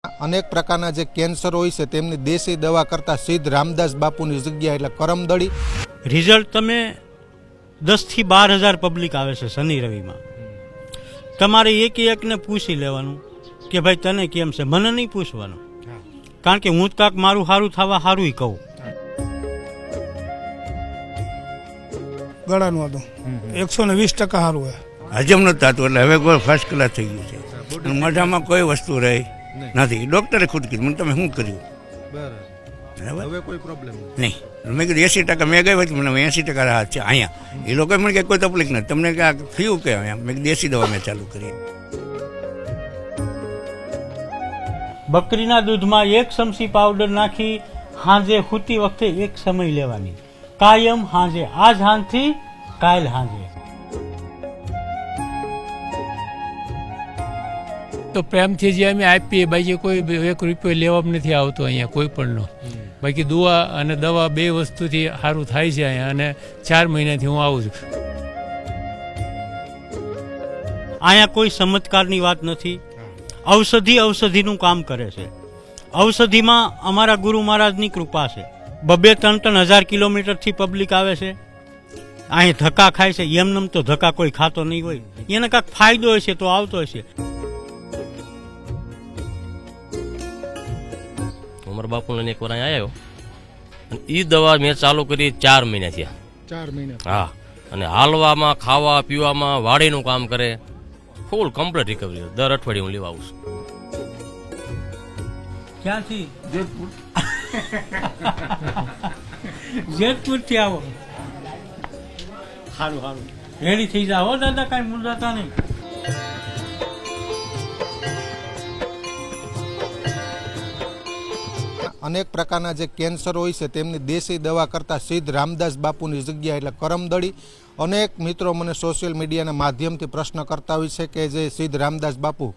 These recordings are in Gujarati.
अनेक प्रकारना जे कैंसर होय छे तेमनी देशी दवा करता सिद्ध रामदास बापूनी जग्या एटले करमदड़ी। रिजल्ट तमे 10 થી 12,000 पब्लिक आवे छे शनि रवि में। तमारे एक ने पूछी लेवानुं के भाई तने केम छे, मने नहीं पूछवानुं, कारण के हूँ काक मारू हारू थवा हारू ही कहूं। गळानुं हतुं 120% हारू है। हजम नता तो એટલે હવે કોઈ ફર્સ્ટ ક્લાસ થઈ ગયું છે। મોઢામાં કોઈ વસ્તુ રહી નથી। ડોક્ટરે ખુદ કીધું, તમે શું કર્યું? બરાબર, હવે કોઈ પ્રોબ્લેમ નહીં। મેં કીધું 80% મેં ગઈ હતી, મને 80% રાહત છે અહીંયા। એ લોકોએ મને કે કોઈ તકલીફ નથી, તમને કે થયું કે અહીંયા? મેં દેશી દવા મેં ચાલુ કરી। बकरीना दूध में 1 चमची पाउडर नाखी हांजे हुती वखते 1 समय लेवानी, कायम हांजे, आज हांज थी काल हांजे। तो प्रेमथी जे अमे आपीए, बाकी कोई 1 રૂપિયો લેવામાં નથી આવતો અહીંયા કોઈ પણનો। બાકી દવા અને દવા બે વસ્તુથી સારું થાય છે અહીંયા, અને 4 મહિનાથી હું આવું છું। અહીંયા કોઈ ચમત્કારની વાત નથી। औषधिનું કામ કરે છે। औषधिમાં અમારા ગુરુ મહારાજની કૃપા છે। 2-3 કિલોમીટરથી પબ્લિક આવે છે, અહીં ધક્કા ખાય છે। એમનેમ તો ધક્કા કોઈ ખાતો નહીં હોય, એને કાંઈક ફાયદો હશે તો આવતો હશે। उमर बापू ने एक बार आयो, ई दवा मैं चालू करी 4 महीना थया। 4 महीना? हाँ, अने हालवामां, खावा पीवामां, वाडीनुं काम करे, फूल कम्प्लीट रिकवरी। दर अठवाडिये हूँ लेवा आવું છું। ક્યાંથી? જેતપુરથી આવો? સારું સારું, રેડી થઈ જાઓ દાદા, કાંઈ મૂંઝાતા નહીં। अनेक प्रकारना जे कैंसर होय छे तेमनी देशी दवा करता सिद्ध रामदास बापूनी जग्या एटले करमदड़ी। अनेक मित्रों मने सोशियल मीडियाना माध्यमथी प्रश्न करता होय छे के जे सिद्ध रामदास बापू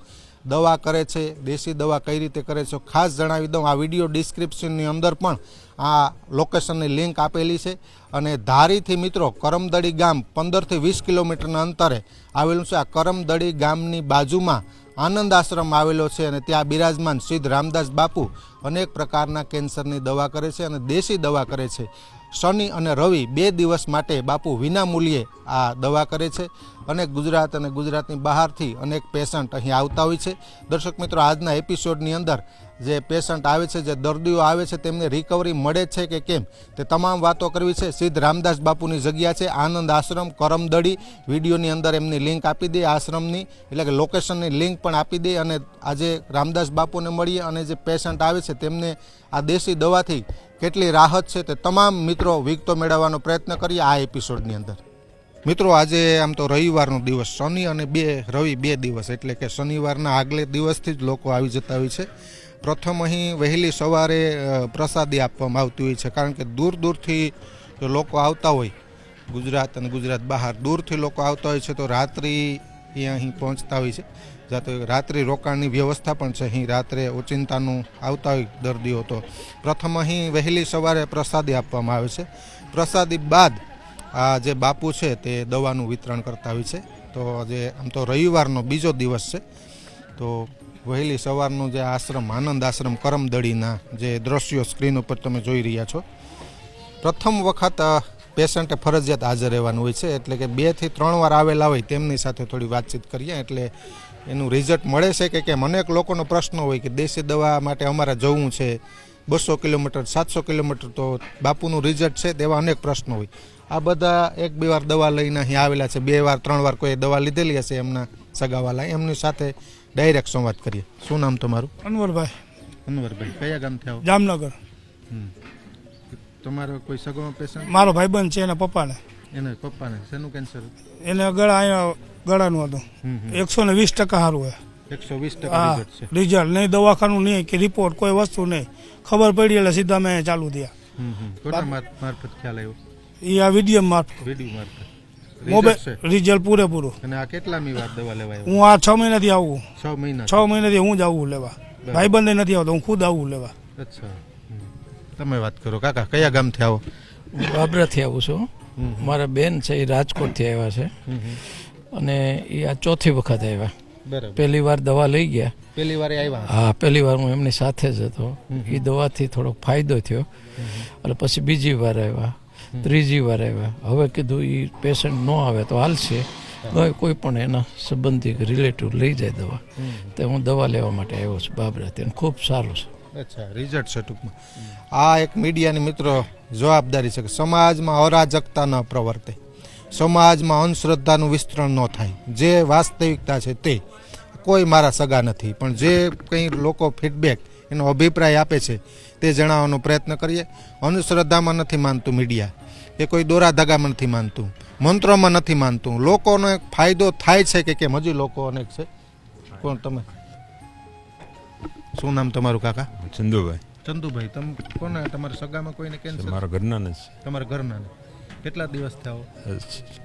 दवा करे छे, देशी दवा कई रीते करे छे। खास जणावी दऊं, आ विडियो डिस्क्रिप्शननी अंदर पण आ लोकेशननी लिंक आपेली छे। अने धारीथी मित्रों करमदड़ी गाम 15 થી 20 किलोमीटरना अंतरे आवेलुं छे। आ करमदड़ी गामनी बाजुमां आनंद आश्रम आवेलो छे अने त्यां बिराजमान सिद्ध रामदास बापू अनेक प्रकारना कैंसरनी दवा करे छे अने देशी दवा करे छे। शनि अने रवि 2 दिवस माटे बापू विना मूल्ये आ दवा करे छे अने गुजरात अने गुजरातनी बहारथी अनेक पेशंट अहीं आवता होय छे। दर्शक मित्रों, आजना एपिसोडनी अंदर जे पेशंट आवे छे, जे दर्दीओ आवे छे, तेमने रिकवरी मळे छे के केम ते तमाम वातो करवी छे। सिद्ध रामदास बापूनी जग्या छे आनंद आश्रम करमदड़ी। विडियोनी अंदर एमनी लिंक आपी दे, आश्रमनी एटले के लोकेशननी लिंक पण आपी दे। अने आजे रामदास बापूने मळीए अने जे पेशंट आवे छे तेमने आ देशी दवाथी કેટલી રાહત છે તે તમામ મિત્રો વિગતો મેળવવાનો પ્રયત્ન કરીએ આ એપિસોડની અંદર। મિત્રો, આજે આમ તો રવિવારનો દિવસ, શનિ અને રવિ 2 દિવસ, એટલે કે શનિવારના આગલે દિવસથી જ લોકો આવી જતા હોય છે। પ્રથમ અહીં વહેલી સવારે પ્રસાદી આપવામાં આવતી હોય છે, કારણ કે દૂર દૂરથી જો લોકો આવતા હોય, ગુજરાત અને ગુજરાત બહાર દૂરથી લોકો આવતા હોય છે, તો રાત્રિ અહીં પહોંચતા હોય છે। जाते रात्रि रोकाणनी व्यवस्था पण छे। अहीं रात्रे ओचिंतानुं आवता होय दर्दीओ तो प्रथम अहीं वहेली सवारे प्रसादी आपवामां आवे छे। प्रसादी बाद आ जे बापू छे ते दवानुं वितरण करता होय छे। तो जे आम तो रविवारनो बीजो दिवस छे, तो वहेली सवारनो जे आश्रम आनंद आश्रम करमदड़ीना जे दृश्यो स्क्रीन पर तमे जोई रह्या छो, प्रथम वखत पेशंटे फरजियात हाजर रहेवानुं होय छे। एटले के 2 થી 3 વાર आवेला होय तेमनी साथे थोड़ी वातचीत करीए एटले एनु रिजल्ट मळे छे के केम। अनेक लोकोनो प्रश्न होय के देशी दवा माटे अमारे जवुं छे 200 किलोमीटर 700 किलोमीटर, तो बापूनुं रिजल्ट छे तेवा अनेक प्रश्न होय। आ बधा 1-2 વાર दवा लईने અહીં आवेला छे, 2 વાર 3 વાર कोई दवा लीधेली हशे एमना सगावाला, एमनी साथे डायरेक्ट संवाद करीए। शुं नाम तमारुं? अनवरभाई। अनवरभाई, कया गामथी आવો? जामनगर। તમારો કોઈ સગો પેશન્ટ? મારો ભાઈબંધ છે, એના પપ્પાને। એને પપ્પાને શેનું કેન્સર? એને ગળાનું હતું। 120% સારું है। 120% रिजल्ट છે। रिजल्ट नहीं, दवाखानु नहीं कि रिपोर्ट कोई वस्तु नहीं, खबर पड़ी એટલે सीधा मैं चालू दिया। કોના મારફત ખ્યાલ આવ્યો? ये आ वीडियो मार्फत, વિડિયો મારફત મોબાઈલ रिजल्ट પૂરેપૂરું। અને આ કેટલામી વાર દવા લેવા આવ્યો? હું આ 6 મહિનાથી આવું। 6 મહિના? 6 મહિનાથી હું જ આવું લેવા, ભાઈબંધ નથી આવતો, હું ખુદ આવું લેવા। અચ્છા, તમે વાત કરો કાકા, કયા ગામથી આવો? બાબરાથી આવું છું। મારા બેન છે એ રાજકોટથી આવ્યા છે, અને એ આ ચોથી વખત આવ્યા। બરાબર પહેલી વાર દવા લઈ ગયા. પહેલી વાર આવ્યા હા, પહેલી વાર હું એમની સાથે જ હતો. એ દવાથી થોડોક ફાયદો થયો એટલે પછી બીજી વાર આવ્યા, ત્રીજી વાર આવ્યા. હવે કીધું એ પેશન્ટ ન આવે તો હાલશે, કોઈ પણ એના સંબંધી રિલેટિવ લઈ જાય દવા. તો હું દવા લેવા માટે આવ્યો છું બાબરાથી, અને ખૂબ સારું છે. અચ્છા, રિઝલ્ટ છે ટૂંકમાં. આ એક મીડિયાની મિત્રો જવાબદારી છે કે સમાજમાં અરાજકતા ન પ્રવર્તે, સમાજમાં અંધશ્રદ્ધાનું વિસ્તરણ ન થાય. જે વાસ્તવિકતા છે તે કોઈ મારા સગા નથી, પણ જે કંઈ લોકો ફીડબેક એનો અભિપ્રાય આપે છે તે જણાવવાનો પ્રયત્ન કરીએ. અંધશ્રદ્ધામાં નથી માનતું મીડિયા, એ કોઈ દોરા ધાગામાં નથી માનતું, મંત્રોમાં નથી માનતું. લોકોનો એક ફાયદો થાય છે કે કેમ, હજી લોકો અનેક છે. કોણ તમે? શું નામ તમારું કાકા? ચંદુભાઈ. ચંદુભાઈ, તમે કોને તમારા સગામાં કોઈને કેન્સર? મારા ઘરના જ તમારા ઘરના ને? કેટલા દિવસ થયા?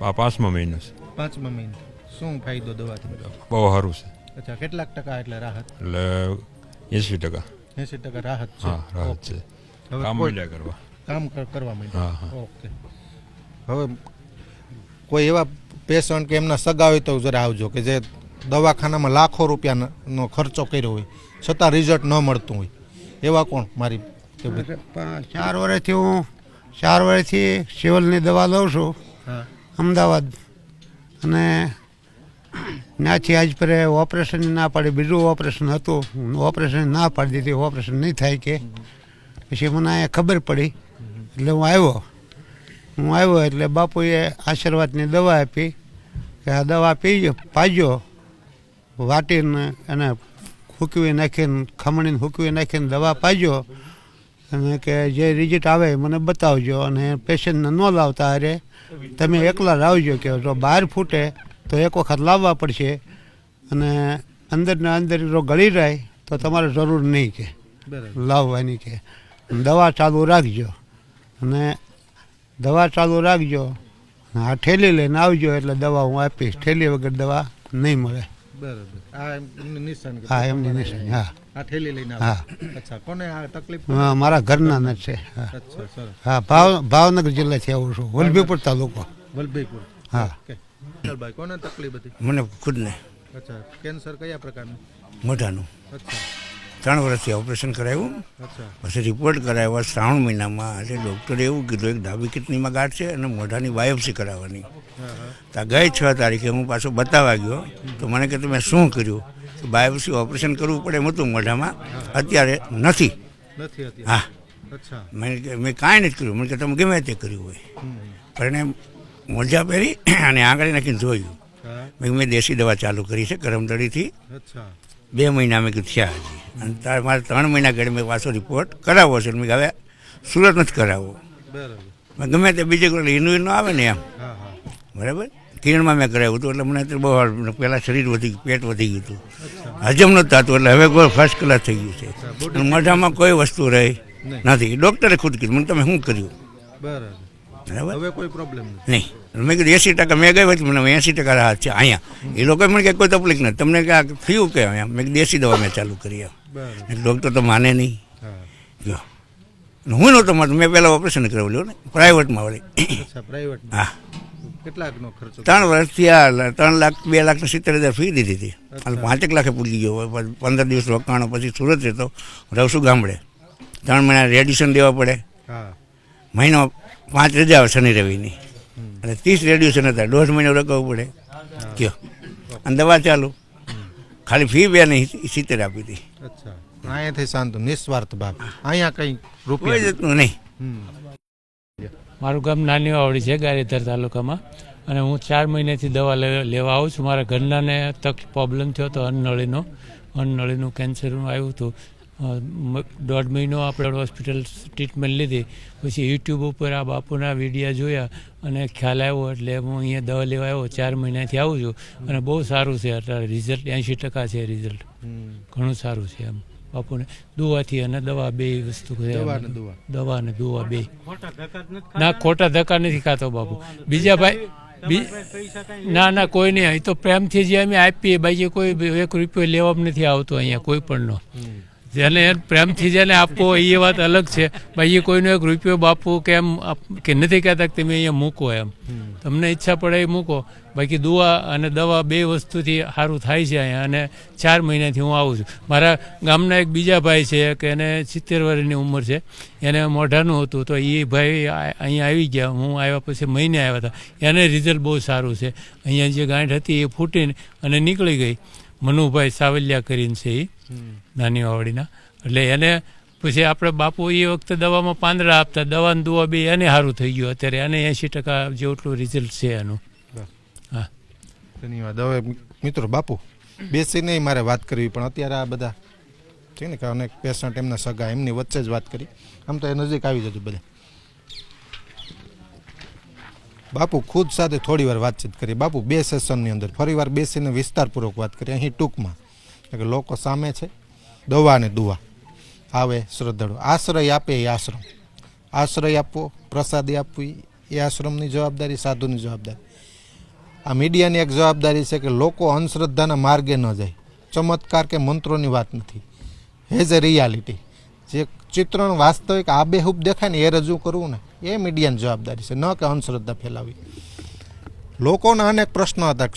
આ 5મા મહિનો છે. 5મા મહિને. શું ફાયદો દવાથી? બહુ સારું છે. અચ્છા, કેટલાક ટકા એટલે રાહત? એટલે 80%. 80% રાહત છે. હા, રાહત છે. હવે કામ કોઈ મળ્યા કરવા. કામ કરવા માંડ્યા. હા, હા. ઓકે. હવે કોઈ એવા પેશન્ટ કે એમના સગા હોય તો જરા આવજો કે જે દવાખાનામાં લાખો રૂપિયાનો ખર્ચો કર્યો હોય છતાં રિઝલ્ટ ન મળતું હોય. એવા કોણ? મારી 4 વર્ષથી સિવિલની દવા લઉં છું અમદાવાદ, અને ત્યાંથી આજ પર ઓપરેશન ના પાડી. બીજું ઓપરેશન હતું, ઓપરેશન ના પાડી દીધી, ઓપરેશન નહીં થાય કે. પછી મને અહીંયા ખબર પડી એટલે હું આવ્યો એટલે બાપુએ આશીર્વાદની દવા આપી કે આ દવા પાજો, વાટીને અને હૂકવી નાખીને, ખમણીને હૂકવી નાખીને દવા પાજો, અને કે જે રિઝલ્ટ આવે મને બતાવજો. અને પેશન્ટને ન લાવતા અરે તમે એકલા લાવજો, કે જો બહાર ફૂટે તો એક વખત લાવવા પડશે, અને અંદરના અંદર જો ગળી જાય તો તમારે જરૂર નહીં કે લાવવાની. કે દવા ચાલુ રાખજો, અને દવા ચાલુ રાખજો. આ ઠેલી લઈને આવજો એટલે દવા હું આપીશ. ઠેલી વગર દવા નહીં મળે. બરાબર. આ એમની નિશાની. હા, એમની નિશાની. હા, આ થેલી લઈને હા. આવે. અચ્છા, કોને આ તકલીફ? હા, મારા ઘરના જ છે. હા, અચ્છા, સરસ. હા, ભાવનગર જિલ્લાથી આવું છું, વલભીપુર તાલુકો. વલભીપુર. હા. ઓકે. વિઠ્ઠલભાઈ, કોને તકલીફ હતી? મને ખુદને અચ્છા, કેન્સર કયા પ્રકારનું? મોઢાનું. અચ્છા, 3 વર્ષથી ઓપરેશન કરાવ્યું, અચ્છા, પછી રિપોર્ટ કરાવ્યા શ્રાવણ મહિનામાં. એટલે ડૉક્ટરે એવું કીધું એક ડાબી કિડનીમાં ગાંઠ છે અને મોઢાની બાયોપ્સી કરાવવાની. તો ગઈ 6 તારીખે હું પાછો બતાવવા ગયો તો મને કે તમે શું કર્યું? બાયોપ્સી ઓપરેશન કરવું પડે એમ હતું મોઢામાં, અત્યારે નથી. નથી હતી. હા. અચ્છા, મેં કાંઈ નથી કર્યું. મને કે તમે ગમે તે કર્યું હોય. પણ એને મોજા પહેરી અને આંગળી નાખીને જોયું. મેં દેશી દવા ચાલુ કરી છે કરમદડીથી. અચ્છા, 2 મહિના મેં કીધું થયા હજી, અને તારે મારે 3 મહિના ઘડી મેં પાછો રિપોર્ટ કરાવવો છે. મેં હવે સુરત નથી કરાવવો. બરાબર. મેં ગમે તે બીજે કોઈ ઈનું ન આવે ને એમ. હા, હા. બરાબર. કિરણમાં મેં કરાવ્યું હતું એટલે મને અત્યારે બહુ પહેલાં શરીર વધી ગયું, પેટ વધી ગયું હતું, હજમ નહોતું થતું. એટલે હવે કોઈ ફર્સ્ટ ક્લાસ થઈ ગયું છે. અને મોઢામાં કોઈ વસ્તુ રહી નથી. ડૉક્ટરે ખુદ કીધું મને તમે શું કર્યું? બરાબર. બરાબર. હવે કોઈ પ્રોબ્લેમ નથી. નહીં. મેં કીધું 80% મેં ગઈ હતી, મને 80% રાહત છે અહીંયા. એ લોકોએ મને કે કોઈ તકલીફ નથી, તમને કે આ થયું કે અહીંયા. મેં દેશી દવા મેં ચાલુ કરી. બરાબર. ડૉક્ટર તો માને નહીં. હા. જો હું નહોતો માનતો, મેં પહેલાં ઓપરેશન કરાવેલું ને પ્રાઇવેટમાં વળી. અચ્છા, પ્રાઇવેટ. હા. કેટલાકનો ખર્ચો? 3 વર્ષથી આ 3,02,70,000 ફી દીધી હતી. અને 5 લાખે પૂરી ગયો. 15 દિવસ રોકાણો, પછી સુરત રહેતો, રહું ગામડે. 3 મહિના રેડિયેશન દેવા પડે. હા. મહિનો 5 રજા આવે શનિ રવિની, અને 30 રેડિયેશન હતા. 1.5 મહિનો રોકાવવું પડે. કયો અને દવા ચાલુ. ખાલી ફી 2 નહીં 70 આપી હતી. અચ્છા, અહીંયાથી શાંત નિસ્વાર્થ ભાવ. અહીંયા કઈ કોઈ રૂપિયા જતું નહીં. મારું ગામ નાની વાવડી છે ગારિધર તાલુકામાં, અને હું 4 મહિનાથી દવા લેવા આવું છું. મારા ઘરનાને પ્રોબ્લેમ થયો હતો અન્નનળીનું કેન્સરનું આવ્યું હતું. 1.5 મહિનો આપણે હોસ્પિટલ ટ્રીટમેન્ટ લીધી. પછી યુટ્યુબ ઉપર આ બાપુના વિડીયા જોયા અને ખ્યાલ આવ્યો, એટલે હું અહીંયા દવા લેવા આવ્યો. 4 મહિનાથી આવું છું અને બહુ સારું છે. અત્યારે રિઝલ્ટ 80% છે રિઝલ્ટ. ઘણું સારું છે એમ બાપુને. દુવાથી અને દવા બે વસ્તુ છે. દવા અને દુવા બે. ના, ખોટા ધક્કા નથી ખાતો બાપુ. બીજા ભાઈ ના કોઈ નહીં. અહીં તો પ્રેમથી જે અમે આપીએ, બાકી કોઈ 1 રૂપિયો લેવામાં નથી આવતો અહીંયા કોઈ પણનો. જેને પ્રેમથી જેને આપવો એ વાત અલગ છે. ભાઈ એ કોઈનો 1 રૂપિયો બાપુ કે એમ કે નથી કહેતા કે તમે અહીંયા મૂકો એમ, તમને ઈચ્છા પડે એ મૂકો. બાકી દુઆ અને દવા 2 વસ્તુથી સારું થાય છે અહીંયા. અને 4 મહિનાથી હું આવું છું. મારા ગામના એક બીજા ભાઈ છે કે એને 70 વર્ષની ઉંમર છે, એને મોઢાનું હતું, તો એ ભાઈ અહીંયા આવી ગયા. હું આવ્યા પછી મહિને આવ્યા હતા. એને રિઝલ્ટ બહુ સારું છે. અહીંયા જે ગાંઠ હતી એ ફૂટીને અને નીકળી ગઈ. મનુભાઈ સાવલિયા કરીને છે એ નાની વાવડીના. એટલે એને પછી આપણે બાપુ એ વખતે દવામાં પાંદડા આપતા, દવાની દુઆ બી એને સારું થઈ ગયું. અત્યારે એને 80% જેટલું રિઝલ્ટ છે એનું. હા, ધન્યવાદ. હવે મિત્રો બાપુ બેસીને મારે વાત કરવી, પણ અત્યારે આ બધા છે ને કે અનેક પેશન્ટ એમના સગા એમની વચ્ચે જ વાત કરી. આમ તો એ નજીક આવી જતું બધા. બાપુ ખુદ સાથે થોડી વાર વાતચીત કરી. બાપુ 2 સેશનની અંદર ફરીવાર બેસીને વિસ્તારપૂર્વક વાત કરી. અહીં ટૂંકમાં કે લોકો સામે છે, દવા અને દુઆ આવે શ્રદ્ધાળુ, આશ્રય આપે એ આશ્રમ, આશ્રય આપવો, પ્રસાદી આપવી એ આશ્રમની જવાબદારી, સાધુની જવાબદારી. આ મીડિયાની એક જવાબદારી છે કે લોકો અંધશ્રદ્ધાના માર્ગે ન જાય. ચમત્કાર કે મંત્રોની વાત નથી, હેઝ એ રિયાલિટી. જે ચિત્રણ વાસ્તવિક આબેહૂબ દેખાય ને એ રજૂ કરવું ને એ મીડિયાની જવાબદારી છે, ન કે અંધશ્રદ્ધા ફેલાવી. લોકોના અનેક પ્રશ્નો હતા.